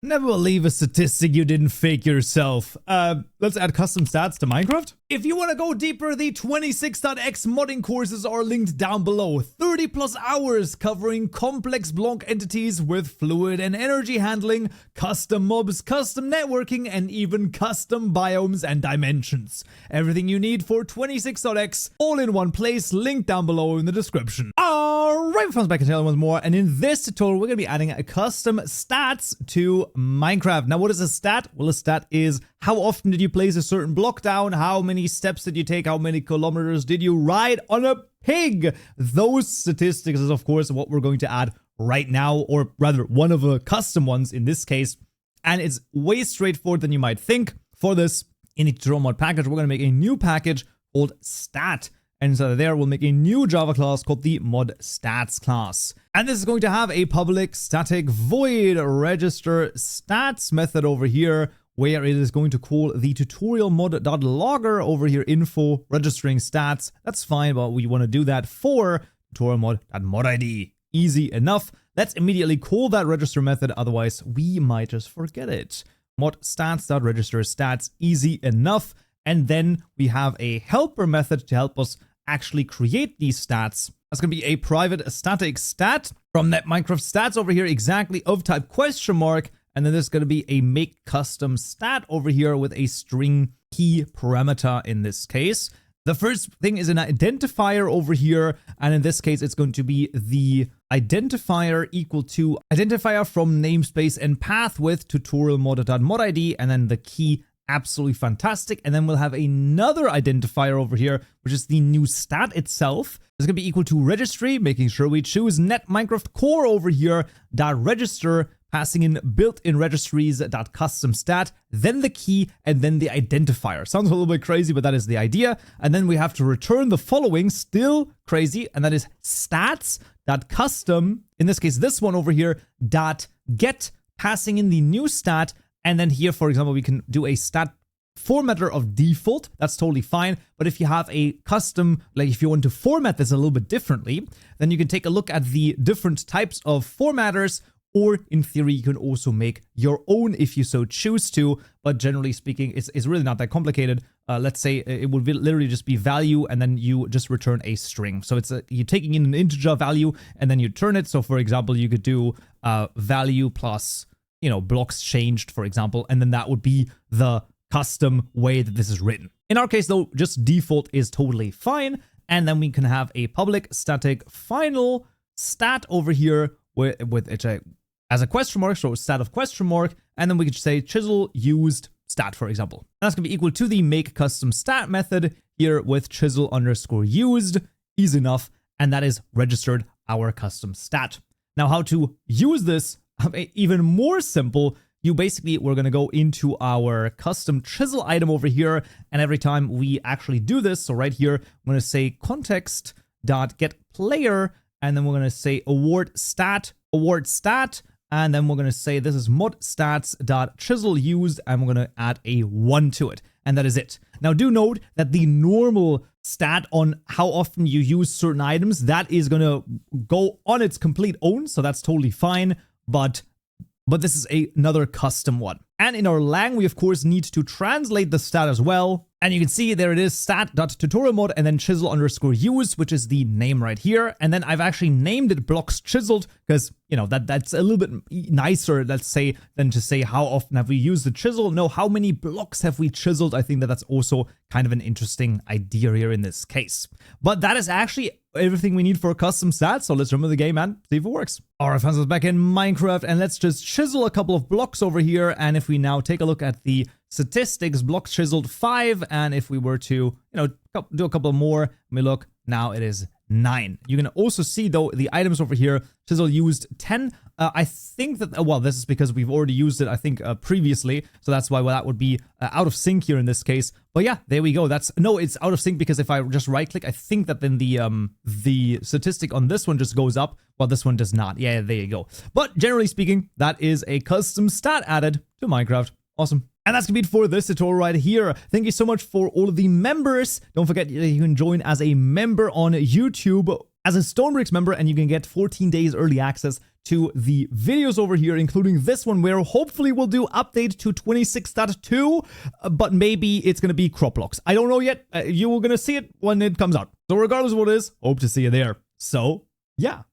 Never believe a statistic you didn't fake yourself. Let's add custom stats to Minecraft. If you want to go deeper, the 26.x modding courses are linked down below. 30 plus hours covering complex block entities with fluid and energy handling, custom mobs, custom networking, and even custom biomes and dimensions. Everything you need for 26.x, all in one place, linked down below in the description. Alright, friends, back and tell once more, and in this tutorial we're going to be adding a custom stats to Minecraft. Now, what is a stat? Well, a stat is how often did you place a certain block down, how many steps did you take, how many kilometers did you ride on a pig. Those statistics is, of course, what we're going to add right now, or rather, one of the custom ones in this case, and it's way straightforward than you might think. For this, in the tutorial mod package, we're going to make a new package called stat. And so there we'll make a new Java class called the mod stats class. And this is going to have a public static void register stats method over here, where it is going to call the tutorial mod.logger over here info registering stats. That's fine, but we want to do that for tutorial mod.modID. Easy enough. Let's immediately call that register method, otherwise we might just forget it. Mod stats.register stats, easy enough. And then we have a helper method to help us actually create these stats. That's going to be a private static stat from that Minecraft stats over here, exactly of type question mark. And then there's going to be a make custom stat over here with a string key parameter in this case. The first thing is an identifier over here. And in this case, it's going to be the identifier equal to identifier from namespace and path with tutorial mod.modID, and then the key. Absolutely fantastic. And then we'll have another identifier over here, which is the new stat itself. It's going to be equal to registry, making sure we choose net Minecraft core over here, .register, passing in built-in registries, .custom stat, then the key, and then the identifier. Sounds a little bit crazy, but that is the idea. And then we have to return the following, still crazy, and that is stats.custom, in this case, this one over here, .get, passing in the new stat. And then here, for example, we can do a stat formatter of default. That's totally fine. But if you have a custom, like if you want to format this a little bit differently, then you can take a look at the different types of formatters, or in theory, you can also make your own if you so choose to. But generally speaking, it's really not that complicated. Let's say it would literally just be value, and then you just return a string. So it's you're taking in an integer value, and then you turn it. So for example, you could do value plus, blocks changed, for example, and then that would be the custom way that this is written. In our case, though, just default is totally fine. And then we can have a public static final stat over here with it as a question mark, so stat of question mark, and then we could say chisel used stat, for example. And that's going to be equal to the make custom stat method here with chisel underscore used. Easy enough. And that is registered our custom stat. Now, how to use this? Even more simple, we're going to go into our custom chisel item over here, and every time we actually do this, so right here, I'm going to say context.getPlayer, and then we're going to say award stat, and then we're going to say this is mod stats.chisel used, and we're going to add a 1 to it, and that is it. Now, do note that the normal stat on how often you use certain items, that is going to go on its complete own, so that's totally fine. But this is another custom one. And in our lang, we of course need to translate the stat as well. And you can see there it is, stat.tutorialmod and then chisel underscore use, which is the name right here. And then I've actually named it blocks chiseled because, that's a little bit nicer, let's say, than to say how often have we used the chisel. No, how many blocks have we chiseled? I think that's also kind of an interesting idea here in this case. But that is actually everything we need for a custom stat. So let's jump into the game and see if it works. All right, friends, let's back in Minecraft and let's just chisel a couple of blocks over here. And if we now take a look at the statistics, blocks chiseled 5, and if we were to, do a couple more, let me look, now it is 9. You can also see, though, the items over here, chisel used 10. I think that, well, this is because we've already used it, I think, previously, so that's why that would be out of sync here in this case. But yeah, there we go. It's out of sync because if I just right-click, I think that then the statistic on this one just goes up, while this one does not. Yeah, there you go. But generally speaking, that is a custom stat added to Minecraft. Awesome. And that's going to be it for this tutorial right here. Thank you so much for all of the members. Don't forget you can join as a member on YouTube. as a Stonebricks member, and you can get 14 days early access to the videos over here, including this one where hopefully we'll do update to 26.2, but maybe it's going to be crop blocks. I don't know yet. You're going to see it when it comes out. So regardless of what it is, hope to see you there. So yeah.